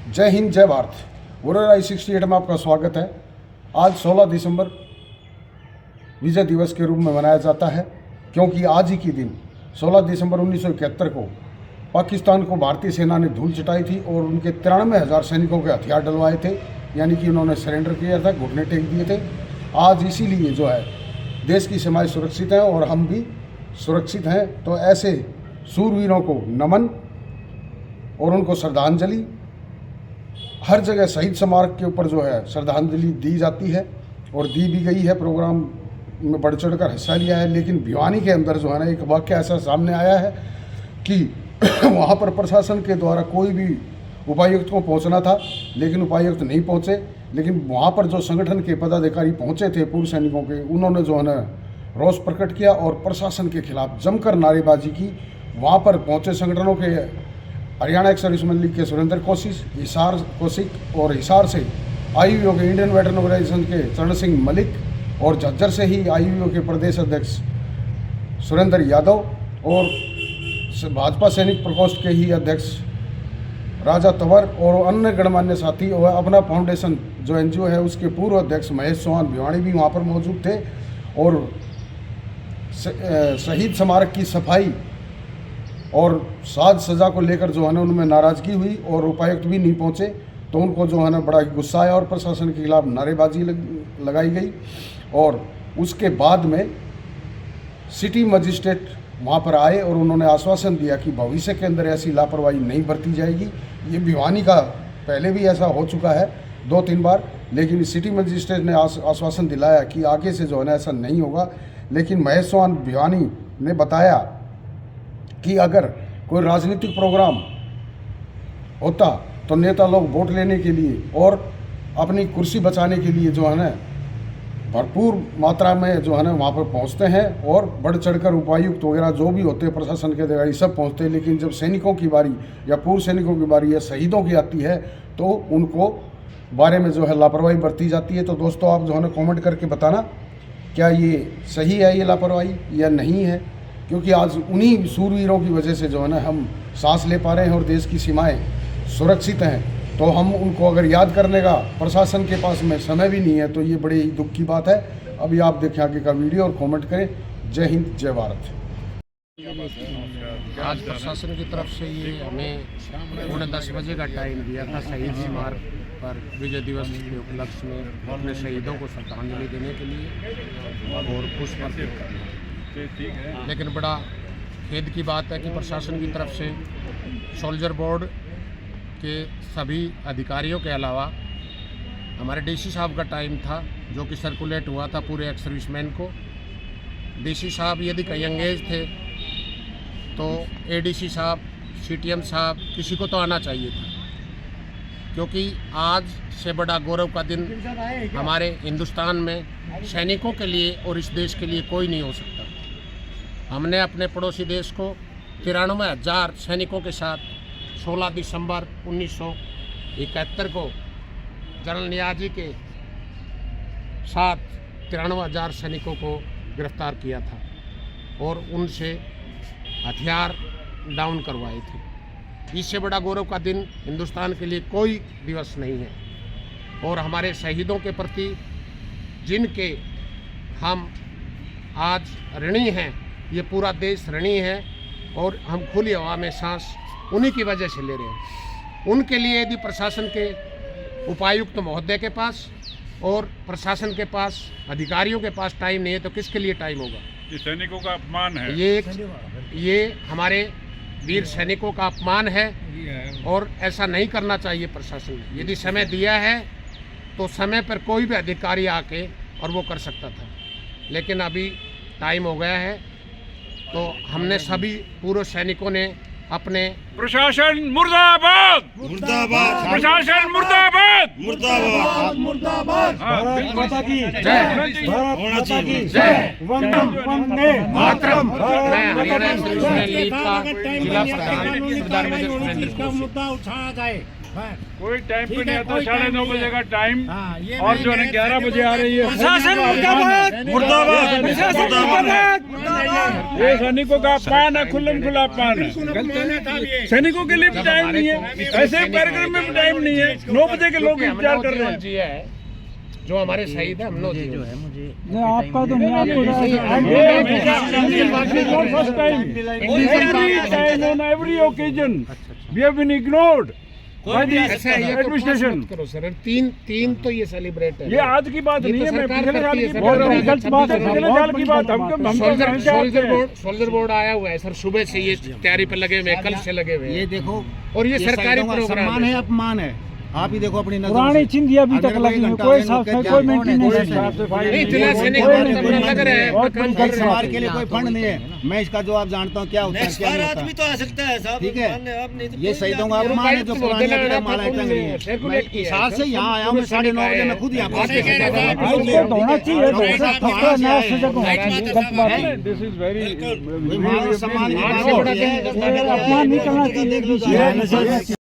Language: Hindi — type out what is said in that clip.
जय हिंद जय भारत। वोटर I-68 में आपका स्वागत है। आज 16 दिसंबर विजय दिवस के रूप में मनाया जाता है, क्योंकि आज ही के दिन 16 दिसंबर 1971 को पाकिस्तान को भारतीय सेना ने धूल चटाई थी और उनके 93,000 सैनिकों के हथियार डलवाए थे, यानी कि उन्होंने सरेंडर किया था, घुटने टेक दिए थे। आज इसीलिए जो है देश की सीमाएं सुरक्षित हैं और हम भी सुरक्षित हैं। तो ऐसे सूरवीरों को नमन और उनको श्रद्धांजलि। हर जगह शहीद स्मारक के ऊपर जो है श्रद्धांजलि दी जाती है और दी भी गई है। प्रोग्राम में बढ़ चढ़ कर हिस्सा लिया है, लेकिन भिवानी के अंदर जो है ना एक वाक्य ऐसा सामने आया है कि वहाँ पर प्रशासन के द्वारा कोई भी उपायुक्त को पहुँचना था, लेकिन उपायुक्त नहीं पहुँचे। लेकिन वहाँ पर जो संगठन के पदाधिकारी पहुँचे थे पूर्व सैनिकों के, उन्होंने जो है ना रोष प्रकट किया और प्रशासन के खिलाफ जमकर नारेबाजी की। वहाँ पर पहुँचे संगठनों के हरियाणा एक्स सर्विसमैन लीग के सुरेंद्र कौशिक और हिसार से IUO के इंडियन वेटरन ऑर्गेनाइजेशन के चरण सिंह मलिक और झज्जर से ही IUO के प्रदेश अध्यक्ष सुरेंद्र यादव और भाजपा सैनिक प्रकोष्ठ के ही अध्यक्ष राजा तंवर और अन्य गणमान्य साथी और अपना फाउंडेशन जो NGO है उसके पूर्व अध्यक्ष महेश चौहान भिवानी भी वहाँ पर मौजूद थे। और शहीद स्मारक की सफाई और साज सजा को लेकर जो है ना उनमें नाराज़गी हुई और उपायुक्त भी नहीं पहुँचे, तो उनको जो है ना बड़ा गुस्सा आया और प्रशासन के खिलाफ नारेबाजी लगाई गई। और उसके बाद में सिटी मजिस्ट्रेट वहाँ पर आए और उन्होंने आश्वासन दिया कि भविष्य के अंदर ऐसी लापरवाही नहीं बरती जाएगी। ये भिवानी का पहले भी ऐसा हो चुका है 2-3 बार, लेकिन सिटी मजिस्ट्रेट ने आश्वासन दिलाया कि आगे से जो है ना ऐसा नहीं होगा। लेकिन महेश चौहान भिवानी ने बताया कि अगर कोई राजनीतिक प्रोग्राम होता तो नेता लोग वोट लेने के लिए और अपनी कुर्सी बचाने के लिए जो है ना भरपूर मात्रा में जो है ना वहाँ पर पहुँचते हैं और बढ़ चढ़कर उपायुक्त वगैरह जो भी होते हैं प्रशासन के अधिकारी सब पहुँचते हैं। लेकिन जब सैनिकों की बारी या पूर्व सैनिकों की बारी या शहीदों की आती है तो उनको बारे में जो है लापरवाही बरती जाती है। तो दोस्तों आप जो है ना कॉमेंट करके बताना क्या ये सही है ये लापरवाही या नहीं है, क्योंकि आज उन्हीं सूरवीरों की वजह से जो है ना हम सांस ले पा रहे हैं और देश की सीमाएं सुरक्षित हैं। तो हम उनको अगर याद करने का प्रशासन के पास में समय भी नहीं है, तो ये बड़ी दुख की बात है। अभी आप देखें आगे का वीडियो और कमेंट करें। जय हिंद जय भारत। आज प्रशासन की तरफ से ये हमें 10:15 बजे का टाइम दिया था शहीद स्मारक पर विजय दिवस के उपलक्ष्य में अपने शहीदों को श्रद्धांजलि देने के लिए और पुष्प अर्पित करना। लेकिन बड़ा खेद की बात है कि प्रशासन की तरफ से सोल्जर बोर्ड के सभी अधिकारियों के अलावा हमारे DC साहब का टाइम था जो कि सर्कुलेट हुआ था पूरे एक्स सर्विसमैन को। DC साहब यदि कहीं एंगेज थे तो ADC साहब, CTM साहब किसी को तो आना चाहिए था, क्योंकि आज से बड़ा गौरव का दिन हमारे हिंदुस्तान में सैनिकों के लिए और इस देश के लिए कोई नहीं हो सकता। हमने अपने पड़ोसी देश को 93,000 सैनिकों के साथ 16 दिसंबर 1971 को जनरल नियाजी के साथ 93,000 सैनिकों को गिरफ्तार किया था और उनसे हथियार डाउन करवाए थे। इससे बड़ा गौरव का दिन हिंदुस्तान के लिए कोई दिवस नहीं है। और हमारे शहीदों के प्रति जिनके हम आज ऋणी हैं, ये पूरा देश ऋणी है और हम खुली हवा में सांस उन्हीं की वजह से ले रहे हैं। उनके लिए यदि प्रशासन के उपायुक्त महोदय के पास और प्रशासन के पास अधिकारियों के पास टाइम नहीं है तो किसके लिए टाइम होगा? ये सैनिकों का अपमान है। ये हमारे वीर सैनिकों का अपमान है और ऐसा नहीं करना चाहिए प्रशासन ने। यदि समय दिया है तो समय पर कोई भी अधिकारी आके और वो कर सकता था, लेकिन अभी टाइम हो गया है। तो हमने सभी पूर्व सैनिकों ने अपने प्रशासन मुर्दाबाद, मुर्दाबाद, प्रशासन मुर्दाबाद, मुर्दाबाद, मुर्दाबाद, भारत माता की जय, होना चाहिए जय, वंदे मातरम। मैं हरियाणा एक्स सर्विसमैन लीग का जिला प्रधान का मुद्दा उठाया जाए कोई टाइम पे नहीं आता, 9:30 बजे का टाइम, ये और जो है 11 बजे आ रही है। प्रशासन मुर्दाबाद, मुर्दाबाद, प्रशासन मुर्दाबाद। ये सैनिकों का अपमान है, खुल्लम खुला अपमान है। सैनिकों के लिए भी टाइम नहीं है, ऐसे कार्यक्रम में भी टाइम नहीं है। 9 बजे के लोग इंतजार कर रहे हैं। जी है जो हमारे शहीद है, हम लोग जो है नहीं आपका तो नहीं, first time every time on every occasion we have been ignored by the administration. करो सर, तीन तो ये सेलिब्रेट है। ये आज की बात नहीं है, मैं सरकार पिछले साल करती है, की सर। बात बहुत गलत बात है, पिछले साल की बात हम सोल्जर बोर्ड आया हुआ है सर, सुबह से ये तैयारी पर लगे हुए हैं, कल से लगे हुए हैं। ये देखो, और ये सरकारी प्रोग्राम सम्मान है, अपमान है। आप ही देखो अपनी नजरों पुरानी से। चिंधी अभी तक लगी है, कोई साफ सफाई, कोई मेंटेनेंस नहीं। नहीं, जिला सैनिक लग रहे हैं, बहुत बड़ी काम कर रहे हैं। समाज के लिए कोई फंड नहीं है। मैं इसका जवाब जानता हूँ क्या होता है, क्या नहीं होता। तो आ सकता है साहब, ठीक है, ये शहीदों का अपमान है जो पुरानी अभी तक मालाएं टंग रही है। मैं इस हाल से यहाँ आया हूँ, मैं 9:30 बजे मैं खुद यहाँ पहुँच गया। तो होना चाहिए, थोड़ा नया सजग होना चाहिए। गलत बात है, दिस इज वेरी मान सम्मान की बात होती है। अपमान नहीं करना चाहिए।